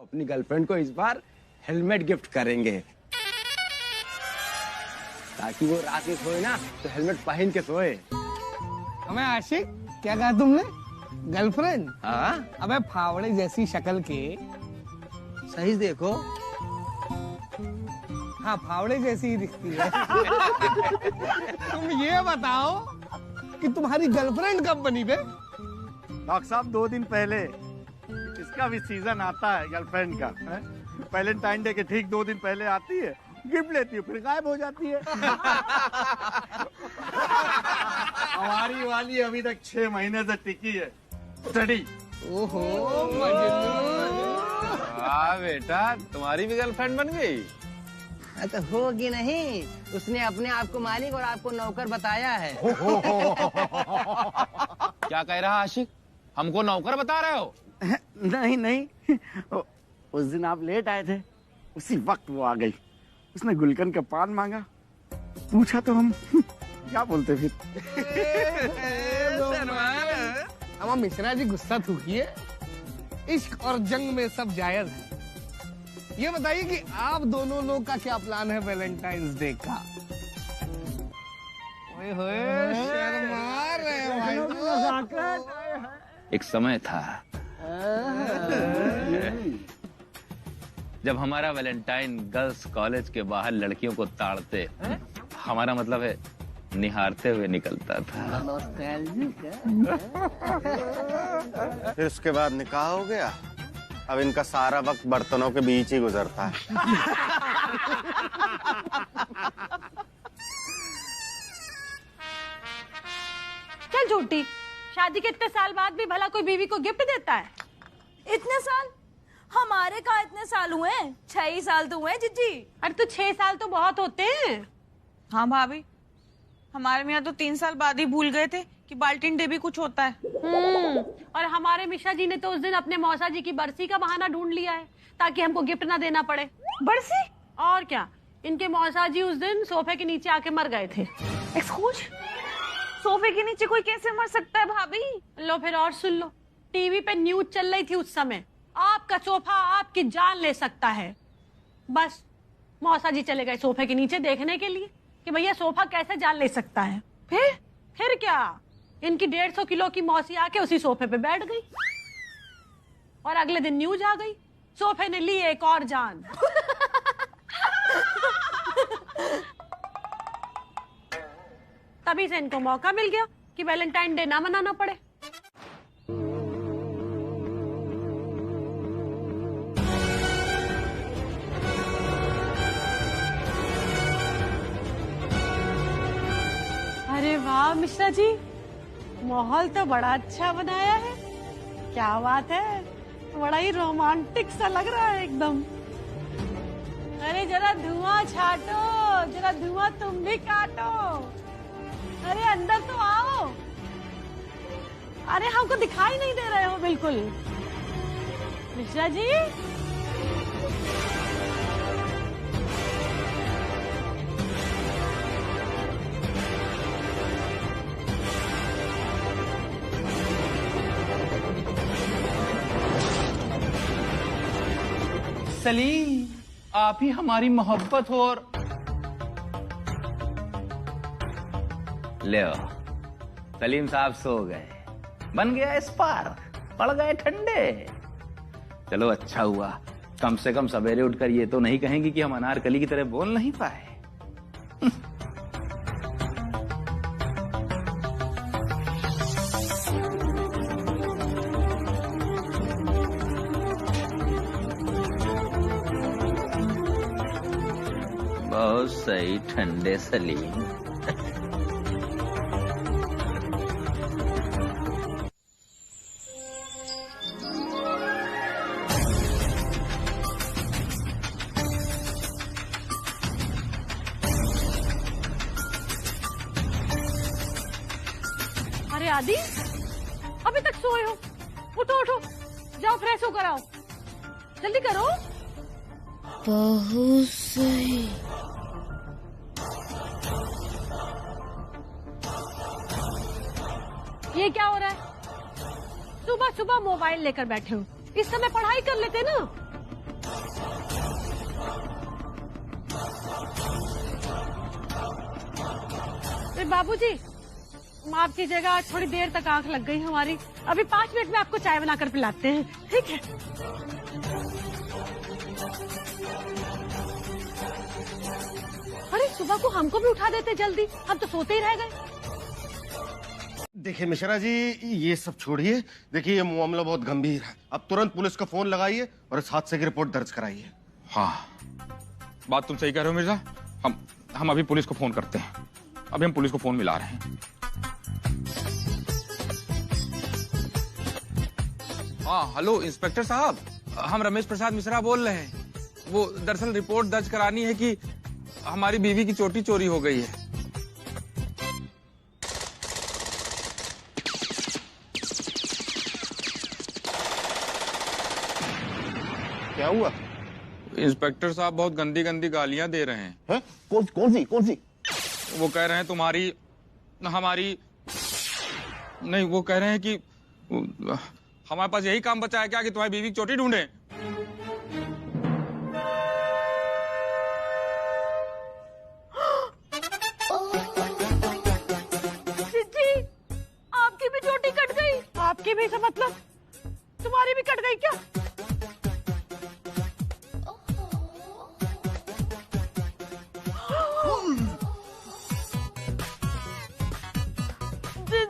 अपनी गर्लफ्रेंड को इस बार हेलमेट गिफ्ट करेंगे, ताकि वो रात में सोए ना तो हेलमेट पहन के सोए। हमें आशिक, क्या कहा तुमने? गर्लफ्रेंड? हाँ। अबे फावड़े जैसी शक्ल के, सही देखो। हाँ फावड़े जैसी ही दिखती है। तुम ये बताओ कि तुम्हारी गर्लफ्रेंड कब बनी बे? डॉक्टर साहब 2 दिन पहले। इसका भी सीजन आता है गर्लफ्रेंड का। वैलेंटाइन डे के ठीक 2 दिन पहले आती है, गिफ्ट लेती है, फिर गायब हो जाती है। हमारी वाली अभी तक 6 महीने से टिकी है। स्टडी। ओहो वाह बेटा, तुम्हारी भी गर्लफ्रेंड बन गई। तो होगी नहीं, उसने अपने आप को मालिक और आपको नौकर बताया है। क्या कह रहा आशिक, हमको नौकर बता रहे हो? नहीं नहीं, उस दिन आप लेट आए थे, उसी वक्त वो आ गई। उसने गुलकंद का पान मांगा, पूछा तो हम क्या बोलते फिर। अब मिश्रा जी गुस्सा थूकिए, इश्क और जंग में सब जायज है। ये बताइए कि आप दोनों लोग का क्या प्लान है वैलेंटाइंस डे का? ओए होए, शर्मा रहे भाई। एक समय था जब हमारा वैलेंटाइन गर्ल्स कॉलेज के बाहर लड़कियों को ताड़ते, हमारा मतलब है निहारते हुए निकलता था। फिर उसके बाद निकाह हो गया। अब इनका सारा वक्त बर्तनों के बीच ही गुजरता है। चल झूठी, शादी के इतने साल बाद भी भला कोई बीवी को गिफ्ट देता है? इतने साल? हमारे कहाँ इतने साल हुए? 6 ही साल तो हुए जिज्जी। अरे तो 6 साल तो बहुत होते हैं। हाँ भाभी, हमारे में यहाँ तो 3 साल बाद ही भूल गए थे कि बाल्टीन डे भी कुछ होता है। और हमारे मिश्रा जी ने तो उस दिन अपने मौसा जी की बरसी का बहाना ढूंढ लिया है ताकि हमको गिफ्ट ना देना पड़े। बरसी? और क्या, इनके मौसा जी उस दिन सोफे के नीचे आके मर गए थे। एक्सक्यूज, सोफे के नीचे कोई कैसे मर सकता है भाभी? लो फिर और सुन लो, टीवी पे न्यूज चल रही थी उस समय, आपका सोफा आपकी जान ले सकता है। बस मौसा जी चले गए सोफे के नीचे देखने के लिए कि भैया सोफा कैसे जान ले सकता है। फिर क्या, इनकी 150 किलो की मौसी आके उसी सोफे पे बैठ गई और अगले दिन न्यूज आ गई, सोफे ने ली एक और जान। तभी से इनको मौका मिल गया कि वैलेंटाइन डे ना मनाना पड़े। अरे वाह मिश्रा जी, माहौल तो बड़ा अच्छा बनाया है। क्या बात है, बड़ा ही रोमांटिक सा लग रहा है एकदम। अरे जरा धुआं छाटो, जरा धुआं तुम भी काटो। अरे अंदर तो आओ। अरे हमको दिखाई नहीं दे रहे हो बिल्कुल। मिश्रा जी, सलीम, आप ही हमारी मोहब्बत हो। और ले सलीम साहब सो गए, बन गया स्पार्क, पड़ गए ठंडे। चलो अच्छा हुआ, कम से कम सवेरे उठकर ये तो नहीं कहेंगी कि हम अनारकली की तरह बोल नहीं पाए। बहुत सही ठंडे सलीम। अरे आदि, अभी तक सोए हो? उठो उठो, जाओ फ्रेश होकर आओ, जल्दी करो। बहुत सही। ये क्या हो रहा है? सुबह सुबह मोबाइल लेकर बैठे हो, इस समय पढ़ाई कर लेते ना। बाबूजी, माफ कीजिएगा, थोड़ी देर तक आंख लग गई हमारी। अभी 5 मिनट में आपको चाय बनाकर पिलाते हैं, ठीक है? अरे सुबह को हमको भी उठा देते जल्दी, हम तो सोते ही रह गए। देखिए मिश्रा जी, ये सब छोड़िए। देखिए ये मामला बहुत गंभीर है। अब तुरंत पुलिस को फोन लगाइए और इस हादसे की रिपोर्ट दर्ज कराइए। हाँ, बात तुम सही कह रहे हो मिर्जा। हम अभी पुलिस को फोन करते हैं। अभी हम पुलिस को फोन मिला रहे हैं। हाँ, हेलो इंस्पेक्टर साहब, हम रमेश प्रसाद मिश्रा बोल रहे हैं। वो दरअसल रिपोर्ट दर्ज करानी है कि हमारी बीवी की चोटी चोरी हो गई है। क्या हुआ? इंस्पेक्टर साहब बहुत गंदी गंदी गालियां दे रहे हैं। है? कौन सी? वो कह रहे हैं हमारी नहीं, वो कह रहे हैं कि हमारे पास यही काम बचा है क्या कि तुम्हारी बीवी की चोटी ढूंढे। जी, आपकी भी चोटी कट गई? आपकी भी से मतलब तुम्हारी भी कट गई क्या?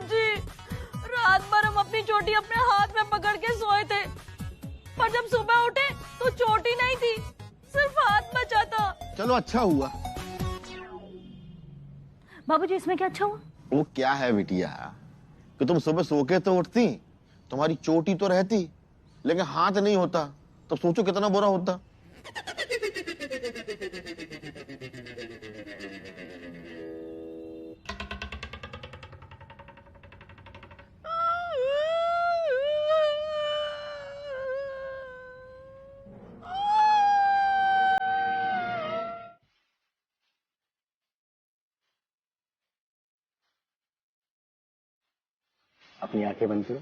जी, रात भर हम अपनी चोटी अपने हाथ में पकड़ के सोए थे, पर जब सुबह उठे तो चोटी नहीं थी, सिर्फ हाथ बचा था। चलो अच्छा हुआ। बाबूजी, इसमें क्या अच्छा हुआ? वो क्या है बिटिया कि तुम सुबह सो के तो उठती, तुम्हारी चोटी तो रहती लेकिन हाथ नहीं होता, तो सोचो कितना बुरा होता। अपनी आंखें बंद करो।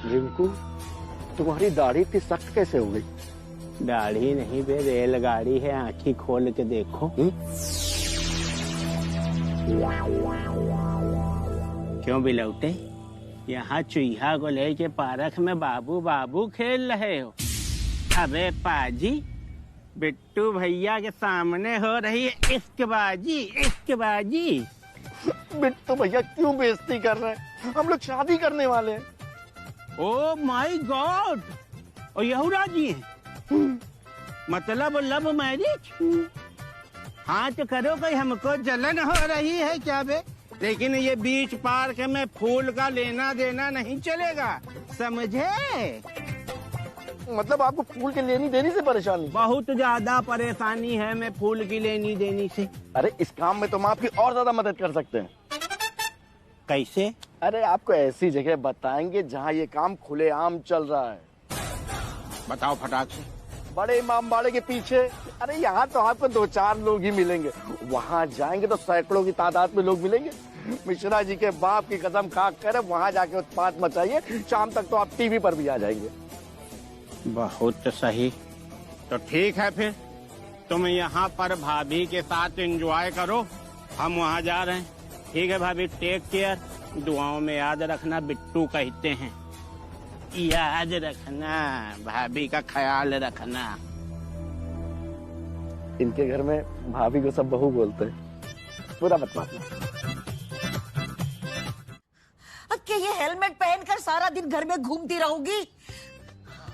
रिंकू, तुम्हारी दाढ़ी इतनी सख्त कैसे हो गई? दाढ़ी नहीं बे, रेलगाड़ी है, आंखी खोल के देखो। क्यों बिलौटे, यहाँ चूहा को लेके पार्क में बाबू बाबू खेल रहे हो? अबे पाजी, बिट्टू भैया के सामने हो रही है इश्कबाजी। बिट्टू भैया क्यों बेइज्जती कर रहे हैं? हम लोग शादी करने वाले हैं। ओ माय गॉड, और यहूरा जी हैं? मतलब लव मैरिज? हाँ तो करो, कोई हमको जलन हो रही है क्या बे? लेकिन ये बीच पार्क में फूल का लेना देना नहीं चलेगा, समझे? मतलब आपको फूल के लेनी देनी से परेशानी? बहुत ज्यादा परेशानी है मैं फूल की लेनी देनी से। अरे इस काम में तो हम आपकी और ज्यादा मदद कर सकते हैं। कैसे? अरे आपको ऐसी जगह बताएंगे जहाँ ये काम खुलेआम चल रहा है। बताओ फटाक से। बड़े इमामबाड़े के पीछे। अरे यहाँ तो आपको 2-4 लोग ही मिलेंगे, वहाँ जाएंगे तो सैकड़ों की तादाद में लोग मिलेंगे। मिश्रा जी के बाप की कसम खा कर वहाँ जाके उत्पात मचाइए, शाम तक तो आप टीवी पर भी आ जाएंगे। बहुत सही, तो ठीक है फिर तुम यहाँ पर भाभी के साथ एंजॉय करो, हम वहाँ जा रहे हैं। ठीक है भाभी, टेक केयर, दुआओं में याद रखना, बिट्टू कहते हैं, याद रखना, भाभी का ख्याल रखना। इनके घर में भाभी को सब बहू बोलते हैं, पूरा मत मानना। क्या ये हेलमेट पहनकर सारा दिन घर में घूमती रहूंगी?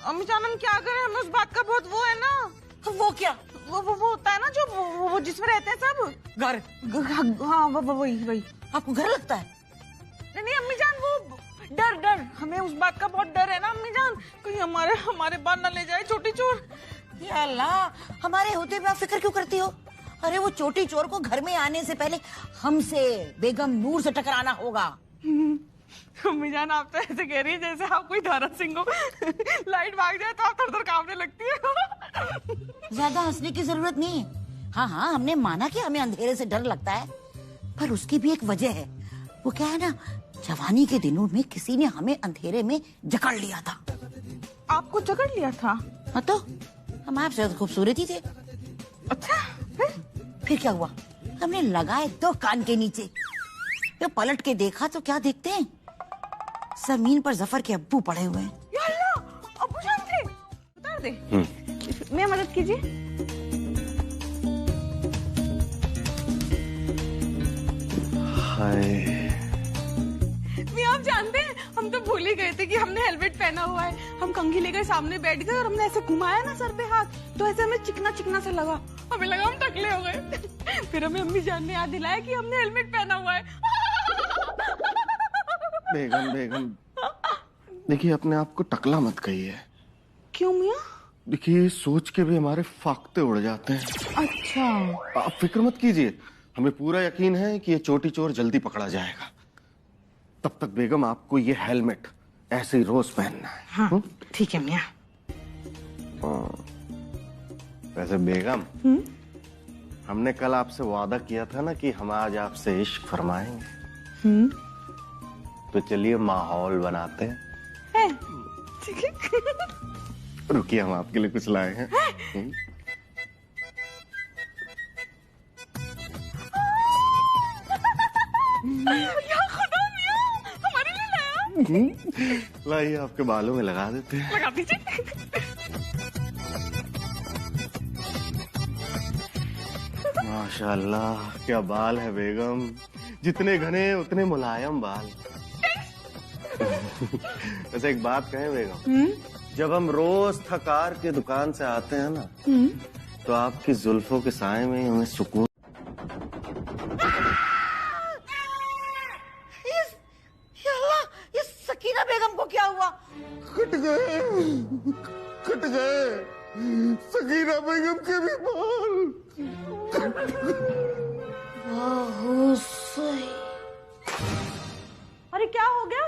अम्मी जान, हम क्या करें, हमें उस बात का बहुत वो है ना। वो क्या? वो होता है ना जो वो जिसमें रहते हैं सब घर। हाँ वही। आपको घर लगता है? नहीं अम्मी जान, वो डर हमें उस बात का बहुत डर है ना अम्मी जान, कहीं हमारे बाल न ले जाए छोटी चोर। या अल्लाह, हमारे होते हुए आप फिक्र क्यों करती हो? अरे वो छोटी चोर को घर में आने से पहले हमसे, बेगम नूर से टकराना होगा। अम्मी जान, आप तो ऐसे कह रही है जैसे आप कोई धारा सिंह हो। लाइट भाग जाए तो आप थर-थर कांपने लगती है। ज्यादा हंसने की जरूरत नहीं है। हाँ, हमने माना कि हमें अंधेरे से डर लगता है, पर उसकी भी एक वजह है। वो क्या है ना, जवानी के दिनों में किसी ने हमें अंधेरे में जकड़ लिया था। आपको जकड़ लिया था? हाँ तो हम आपसे तो खूबसूरत ही थे। अच्छा फिर क्या हुआ? हमने लगाए 2 कान के नीचे, तो पलट के देखा तो क्या देखते हैं, जमीन पर जफर के अब्बू पड़े हुए हैं। या अल्लाह, अब्बू जान थे। उतार दे। मैं मदद कीजिए। हाय, आप जानते हैं हम तो भूल ही गए थे कि हमने हेलमेट पहना हुआ है। हम कंघी लेकर सामने बैठ गए और हमने ऐसे घुमाया ना सर पे हाथ, तो ऐसे हमें चिकना चिकना सा लगा, हमें लगा हम टकले हो गए। फिर हमें अम्मी जान ने याद दिलाया कि हमने हेलमेट पहना हुआ है। बेगम देखिए, अपने आप को टकला मत कहिए। क्यों मियाँ? देखिए, सोच के भी हमारे फाख्ते उड़ जाते हैं। अच्छा, आप फिक्र मत कीजिए, हमें पूरा यकीन है कि ये चोटी चोर जल्दी पकड़ा जाएगा। तब तक बेगम आपको ये हेलमेट ऐसे ही रोज पहनना है। हाँ ठीक है मियाँ। वैसे बेगम, हमने कल आपसे वादा किया था ना कि हम आज आपसे इश्क फरमाएंगे। तो चलिए माहौल बनाते हैं। ठीक है। रुकिए, हम आपके लिए कुछ लाए हैं। या खुदा मियाँ, हमारे लिए लाया। लाइए, आपके बालों में लगा देते हैं। लगा दीजिए। माशाल्लाह, क्या बाल है बेगम, जितने घने उतने मुलायम बाल। वैसे एक बात कहें बेगम, जब हम रोज थकार के दुकान से आते हैं ना, तो आपकी जुल्फों के साए में हमें सुकून। ये सकीना बेगम को क्या हुआ? कट गए सकीना बेगम के भी बाल। सही। अरे क्या हो गया?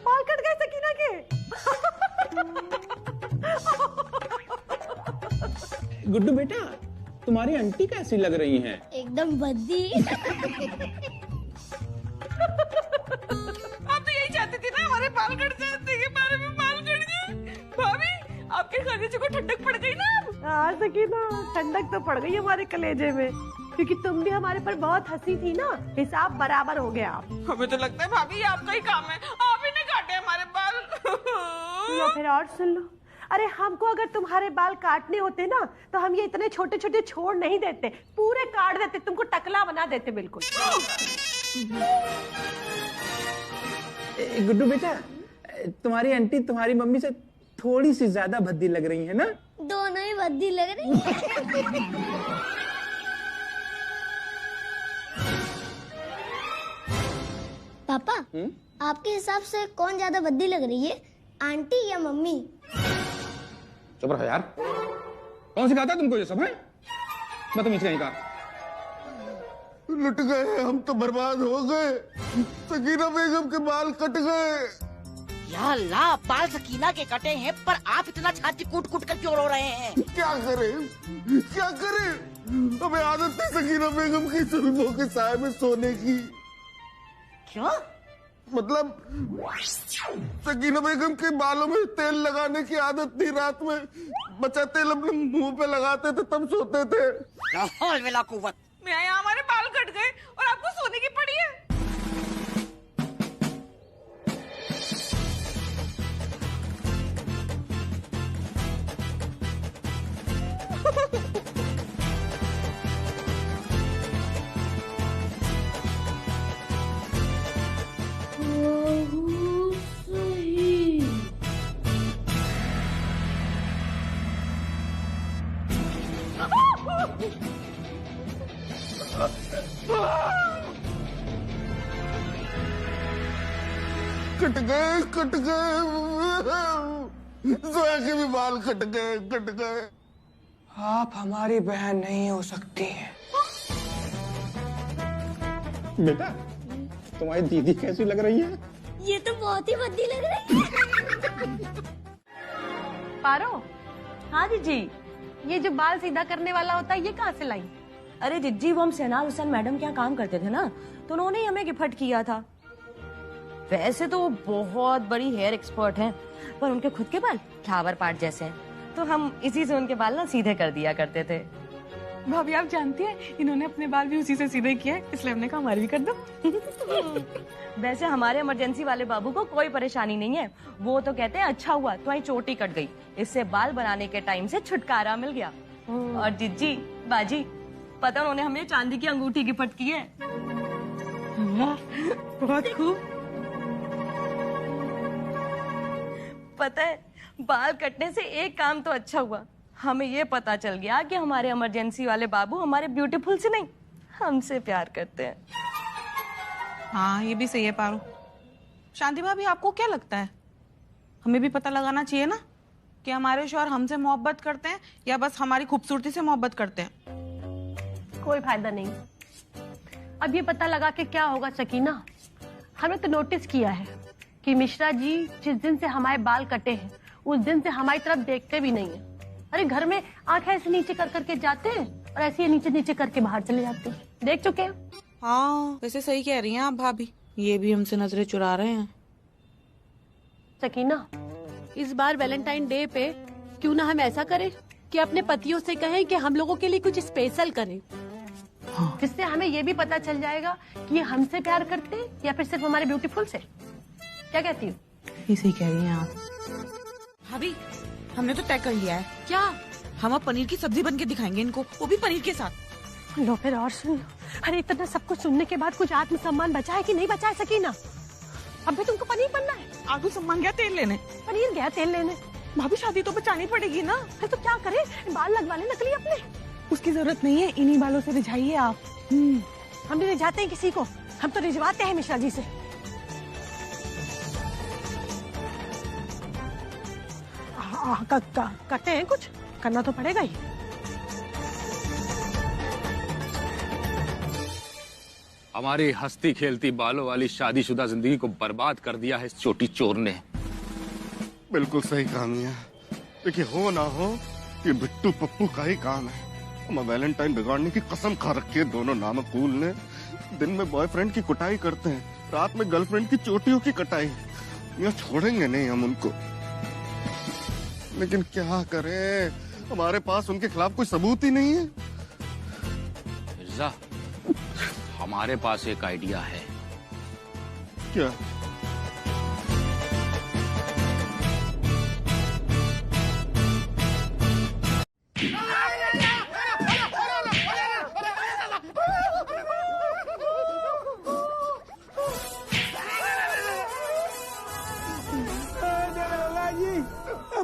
बाल कट गए सकीना के। गुड्डू बेटा, तुम्हारी आंटी कैसी लग रही हैं? एकदम भद्दी। आप तो यही चाहती थी ना हमारे बाल कट जाए, देखिए बारे में बाल कट गए। भाभी, आपके खलीजे को ठंडक पड़ गई ना? हाँ सकीना, ठंडक तो पड़ गई हमारे कलेजे में, क्योंकि तुम भी हमारे पर बहुत हंसी थी ना, हिसाब बराबर हो गया। हमें तो लगता है भाभी ये आपका ही काम है, आप ही ने काटे हमारे बाल। या फिर और सुन लो, अरे हमको अगर तुम्हारे बाल काटने होते ना, तो हम ये इतने छोटे छोटे छोड़ नहीं देते, पूरे काट देते, तुमको टकला बना देते बिल्कुल। गुड्डू बेटा, तुम्हारी आंटी तुम्हारी मम्मी से थोड़ी सी ज्यादा भद्दी लग रही है ना? दोनों ही भद्दी लग रही है। पापा, आपके हिसाब से कौन ज्यादा भद्दी लग रही है, आंटी या मम्मी? चुप रहो यार, कौन सिखाता है तुमको ये सब है? बदतमीज कहीं का। लुट गए हम तो, बर्बाद हो गए। सकीना बेगम के बाल कट गए। या अल्लाह, बाल सकीना के कटे हैं, पर आप इतना छाती कूट कूट कर क्यों रो रहे हैं? क्या करें? हमें आदत थी सकीना बेगम की जुल्फों के साए में सोने की। क्यों? मतलब सकीना बेगम के बालों में तेल लगाने की आदत थी। रात में बचा तेल अपने मुंह पे लगाते थे, तब सोते थे। मैं यहाँ, हमारे बाल कट गए और आपको सोने की पड़ी है। कट गए जोया के भी बाल कट गए। आप हमारी बहन नहीं हो सकती हैं। बेटा, तुम्हारी दीदी कैसी लग रही है? ये तो बहुत ही भद्दी लग रही है। पारो, हाँ दीदी, ये जो बाल सीधा करने वाला होता है, ये कहाँ से लाई? अरे जिज्जी, वो हम सेनार हुसैन मैडम के यहाँ काम करते थे ना, तो उन्होंने ही हमें गिफ्ट किया था। वैसे तो वो बहुत बड़ी हेयर एक्सपर्ट हैं, पर उनके खुद के बाल फ्लावर पार्ट जैसे हैं, तो हम इसी से उनके बाल ना सीधे कर दिया करते थे। भाभी आप जानती हैं, इन्होंने अपने बाल भी उसी से सीधे किए हैं, इसलिए हमने कहा हमारे भी कर दो। वैसे हमारे इमरजेंसी वाले बाबू को कोई परेशानी नहीं है, वो तो कहते हैं अच्छा हुआ तुम्हारी चोटी कट गई, इससे बाल बनाने के टाइम से छुटकारा मिल गया। और जिज्जी बाजी, पता उन्होंने हमें चांदी की अंगूठी गिफ्ट की है। बहुत खूब। पता है, बाल कटने से एक काम तो अच्छा हुआ, हमें ये पता चल गया कि हमारे इमरजेंसी वाले बाबू हमारे ब्यूटीफुल से नहीं, हमसे प्यार करते हैं। हाँ, ये भी सही है पारो। शांति भाभी, आपको क्या लगता है, हमें भी पता लगाना चाहिए ना कि हमारे शौहर हमसे मोहब्बत करते हैं या बस हमारी खूबसूरती से मोहब्बत करते हैं? कोई फायदा नहीं। अब ये पता लगा के क्या होगा सकीना, हमने तो नोटिस किया है कि मिश्रा जी जिस दिन से हमारे बाल कटे हैं उस दिन से हमारी तरफ देखते भी नहीं है। अरे घर में आंखें ऐसे नीचे कर करके जाते हैं और ऐसे ही नीचे नीचे करके बाहर चले जाते हैं, देख चुके हैं। हाँ, वैसे सही कह रही हैं आप भाभी, ये भी हमसे नजरें चुरा रहे हैं। सकीना, इस बार वैलेंटाइन डे पे क्यों ना हम ऐसा करें कि अपने पतियों से कहें कि हम लोगों के लिए कुछ स्पेशल करें, जिससे हमें ये भी पता चल जाएगा कि ये हमसे प्यार करते हैं या फिर सिर्फ हमारे ब्यूटीफुल से। क्या कहती हो? ये सही कह रही हैं आप भाभी। हमने तो तय कर लिया है। क्या? हम अब पनीर की सब्जी बन के दिखाएंगे इनको, वो भी पनीर के साथ। लो फिर और सुन लो। अरे इतना सब कुछ सुनने के बाद कुछ आत्मसम्मान बचा है कि नहीं बचा है सकीना? अब भी तुमको पनीर बनना है? आत्मसम्मान गया तेल लेने, पनीर गया तेल लेने। भाभी शादी तो बचानी पड़ेगी ना। अरे तो क्या करे, बाल लगवा ले नकली अपने। उसकी जरूरत नहीं है, इन्हीं बालों से रिझाइए आप। हम नहीं रिझाते हैं किसी को, हम तो रिझवाते हैं मिश्रा जी से। करते हैं, कुछ करना तो पड़ेगा ही। हमारी हंसती खेलती बालों वाली शादीशुदा जिंदगी को बर्बाद कर दिया है इस चोटी चोर ने। बिल्कुल सही कहा मियां। देखिए, हो ना हो ये बिट्टू पप्पू का ही काम है। हम वैलेंटाइन बिगाड़ने की कसम खा रखी है दोनों नामकूल ने। दिन में बॉयफ्रेंड की कुटाई करते हैं, रात में गर्लफ्रेंड की चोटियों की कटाई। मियां, छोड़ेंगे नहीं हम उनको, लेकिन क्या करें, हमारे पास उनके खिलाफ कोई सबूत ही नहीं है। मिर्जा, हमारे पास एक आइडिया है। क्या?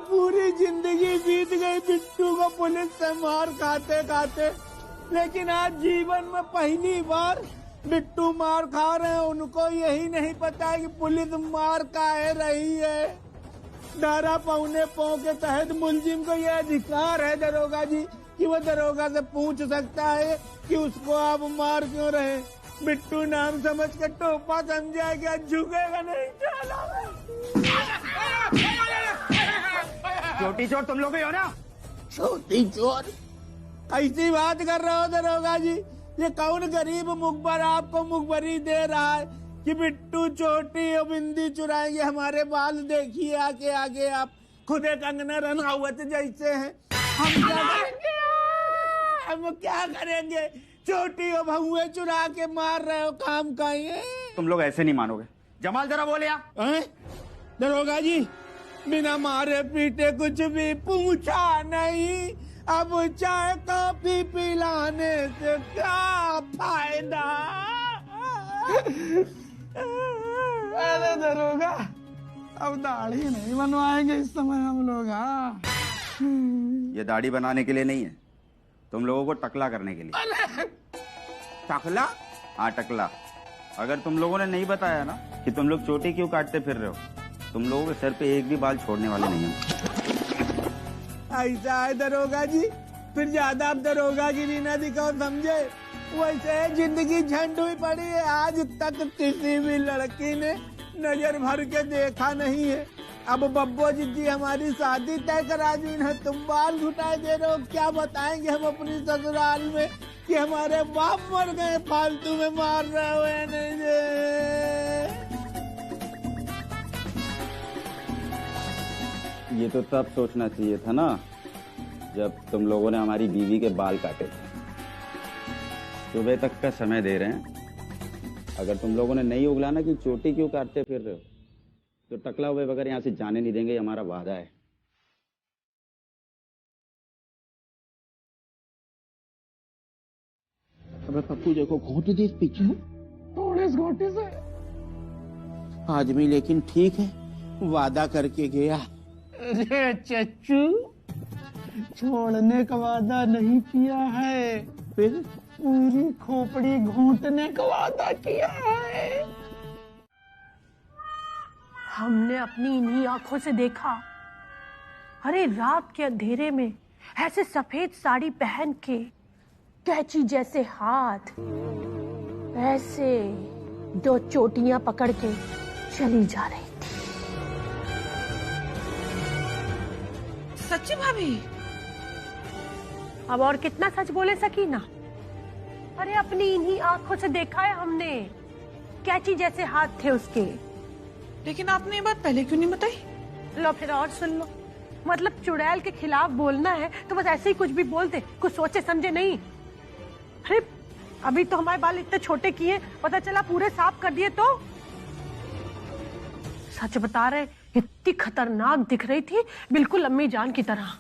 पूरी जिंदगी बीत गई बिट्टू को पुलिस से मार खाते खाते, लेकिन आज जीवन में पहली बार बिट्टू मार खा रहे हैं। उनको यही नहीं पता है कि पुलिस मार काहे रही है। धारा 5 के तहत मुलजिम को यह अधिकार है दरोगा जी कि वो दरोगा से पूछ सकता है कि उसको आप मार क्यों रहे। बिट्टू नाम समझ के टोपा समझा क्या, झुकेगा नहीं। छोटी चोर तुम लोग ही हो ना? छोटी चोर ऐसी बात कर रहे हो दरोगा जी? ये कौन गरीब मुखबर आपको मुखबरी दे रहा है कि बिट्टू चोटी और बिंदी चुराएंगे हमारे बाल? देखिए आगे आगे आप खुद एक कंगना रनावत जैसे हैं। हम क्या करेंगे? चोटी और भहुए चुरा के मार रहे हो, काम का ये। तुम लोग ऐसे नहीं मानोगे। जमाल जरा बोले दरोगा जी, बिना मारे पीटे कुछ भी पूछा नहीं, अब चाय कॉफी पिलाने से क्या फायदा? अरे दरोगा, अब दाढ़ी नहीं बनवाएंगे इस समय हम लोग। हाँ, ये दाढ़ी बनाने के लिए नहीं है, तुम लोगों को टकला करने के लिए। टकला? हाँ, टकला। अगर तुम लोगों ने नहीं बताया ना कि तुम लोग चोटी क्यों काटते फिर रहे हो, तुम लोगों के सर पे एक भी बाल छोड़ने वाले नहीं हैं। ऐसा है दरोगा जी, फिर ज्यादा अब दरोगागिरी न दिखाओ, समझे? वैसे जिंदगी झंड हुई पड़ी है, आज तक किसी भी लड़की ने नजर भर के देखा नहीं है। अब बब्बो जी हमारी शादी तय करा दी है, तुम बाल घुटाए दे रहे हो। क्या बताएंगे हम अपनी ससुराल में कि हमारे बाप मर गए, फालतू में मार रहे हुए नहीं दे। ये तो तब सोचना चाहिए था ना जब तुम लोगों ने हमारी बीवी के बाल काटे थे। सुबह तक का समय दे रहे हैं, अगर तुम लोगों ने नहीं उगलाना कि चोटी क्यों काटते फिर रहे हो, तो टकला हुए बगैर यहाँ से जाने नहीं देंगे, हमारा वादा है। अबे पप्पू देखो घोटी थी पीछे, थोड़े इस घोटी से। आदमी लेकिन ठीक है, वादा करके गया। अरे चच्चू, छोड़ने का वादा नहीं किया है, फिर पूरी खोपड़ी घोंटने का वादा किया है। हमने अपनी इन्हीं आंखों से देखा, अरे रात के अंधेरे में ऐसे सफेद साड़ी पहन के, कैची जैसे हाथ, ऐसे 2 चोटियां पकड़ के चली जा रही थी। सच्ची भाभी? अब और कितना सच बोले सकीना? अरे अपनी इन्हीं आंखों से देखा है हमने, कैची जैसे हाथ थे उसके। लेकिन आपने ये बात पहले क्यों नहीं बताई? लो फिर और सुन लो, मतलब चुड़ैल के खिलाफ बोलना है तो बस ऐसे ही कुछ भी बोल दे, कुछ सोचे समझे नहीं। अरे अभी तो हमारे बाल इतने छोटे किए, पता चला पूरे साफ कर दिए तो। सच बता रहे, इतनी खतरनाक दिख रही थी, बिल्कुल अम्मी जान की तरह।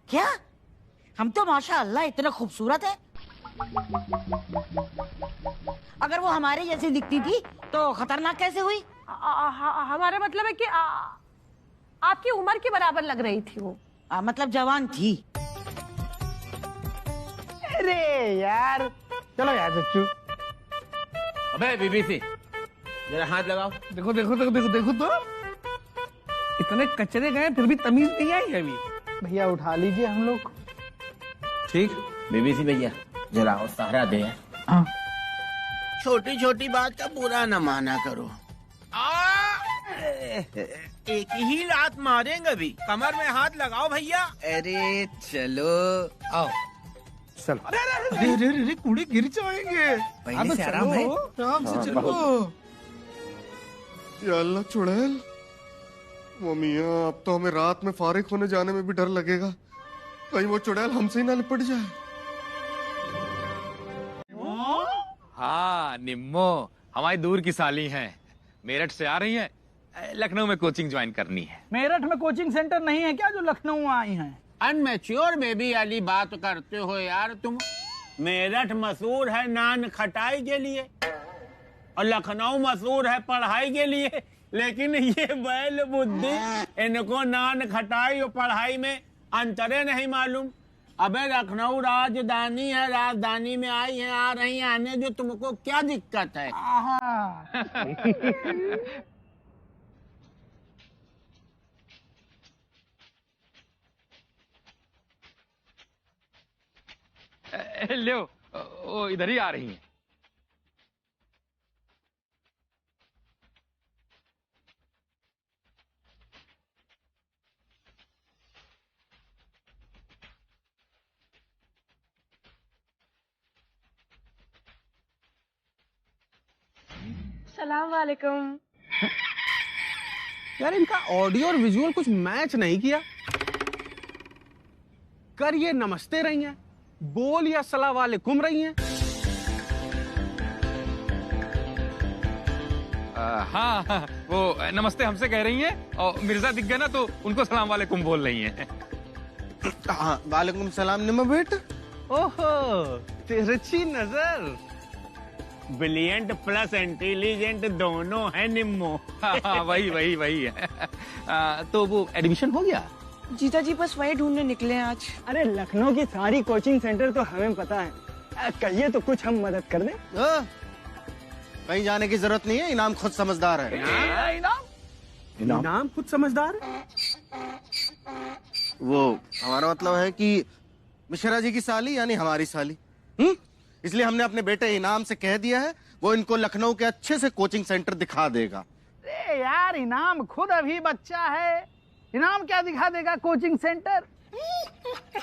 क्या? हम तो माशाअल्लाह इतना खूबसूरत है। अगर वो हमारे जैसी दिखती थी तो खतरनाक कैसे हुई? हमारा मतलब है कि आपकी उम्र के बराबर लग रही थी वो। मतलब जवान थी। अरे यार चलो यार चच्चू। अबे बीबीसी, जरा हाथ लगाओ। देखो देखो देखो देखो देखो तो इतने कचरे गए फिर भी तमीज नहीं आई अभी। भैया उठा लीजिए हम लोग। ठीक बीबीसी भैया, जरा और सहारा दे। हाँ। छोटी छोटी बात का बुरा न माना करो। एक ही लात मारेंगे अभी, कमर में हाथ लगाओ भैया। अरे चलो आओ। चलो। अरे अरे अरे कूड़े गिर जाएंगे। पहले से आराम है। आराम से चलो। या अल्लाह चुड़ैल, वो मियाँ अब तो हमें रात में फारिग होने जाने में भी डर लगेगा, कहीं वो चुड़ैल हमसे ही ना लिपट जाए। हाँ निम्मो, हमारी दूर की साली हैं, मेरठ से आ रही हैं, लखनऊ में कोचिंग ज्वाइन करनी है। मेरठ में कोचिंग सेंटर नहीं है क्या जो लखनऊ आई हैं? अनमेच्योर बेबी वाली बात करते हो यार तुम। मेरठ मशहूर है नान खटाई के लिए और लखनऊ मशहूर है पढ़ाई के लिए, लेकिन ये बैल बुद्धि, इनको नान खटाई और पढ़ाई में अंतरे नहीं मालूम। अबे लखनऊ राजधानी है, राजधानी में आई है, आ रही आने जो, तुमको क्या दिक्कत है? लो वो इधर ही आ रही हैं। सलाम वालेकुम। यार इनका ऑडियो और विजुअल कुछ मैच नहीं किया। कर ये नमस्ते रही हैं, बोल या सलाम वालेकुम रही हैं। हाँ, वो नमस्ते हमसे कह रही हैं और मिर्जा दिख गए ना तो उनको सलाम वालेकुम बोल रही हैं। हाँ, वालेकुम सलाम निम्मो बेट। ओहो, तिरछी नजर। ब्रिलियंट प्लस इंटेलिजेंट दोनों है निम्मो। हाँ, वही वही वही है। तो वो एडमिशन हो गया? जीजा जी बस वही ढूंढने निकले हैं आज। अरे लखनऊ की सारी कोचिंग सेंटर तो हमें पता है, कहिए तो कुछ हम मदद कर दें। कहीं जाने की जरूरत नहीं है, इनाम खुद समझदार है। इनाम खुद समझदार है? वो हमारा मतलब है कि मिश्रा जी की साली यानी हमारी साली, इसलिए हमने अपने बेटे इनाम से कह दिया है वो इनको लखनऊ के अच्छे से कोचिंग सेंटर दिखा देगा। अरे यार इनाम खुद अभी बच्चा है, इनाम क्या दिखा देगा कोचिंग सेंटर?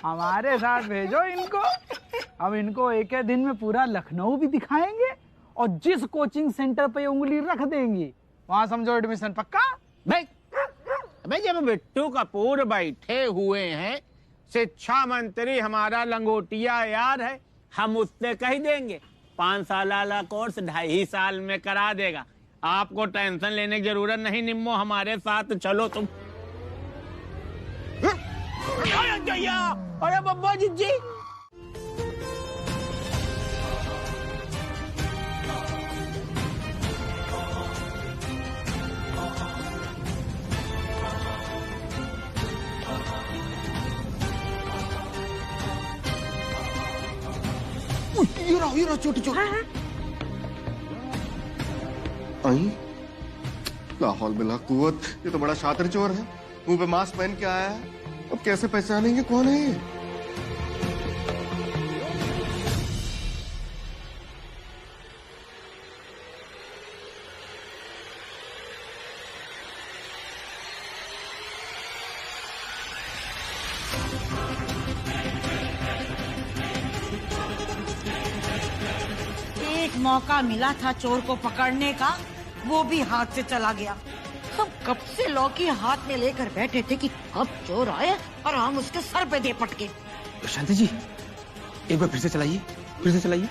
हमारे साथ भेजो इनको। अब इनको एक ही दिन में पूरा लखनऊ भी दिखाएंगे और जिस कोचिंग सेंटर पे उंगली रख देंगी वहां समझो एडमिशन पक्का। भाई जब बिट्टू कपूर बैठे हुए हैं, शिक्षा मंत्री हमारा लंगोटिया यार है, हम उससे कह देंगे 5 साल वाला कोर्स 2.5 साल में करा देगा। आपको टेंशन लेने की जरूरत नहीं निम्मो, हमारे साथ चलो तुम। अरे बब्बा जी ये रहा छोटी छोटी आई लाहौल बिला कुवत, ये तो बड़ा शातिर चोर है, मुंह पे मास्क पहन के आया है। अब कैसे पहचानेंगे कौन है ये? एक मौका मिला था चोर को पकड़ने का, वो भी हाथ से चला गया। हम कब से लौकी हाथ में लेकर बैठे थे कि कब चोर आए और हम उसके सर पे दे पटके। शांति जी, एक बार फिर से चलाइए, फिर से चलाइए।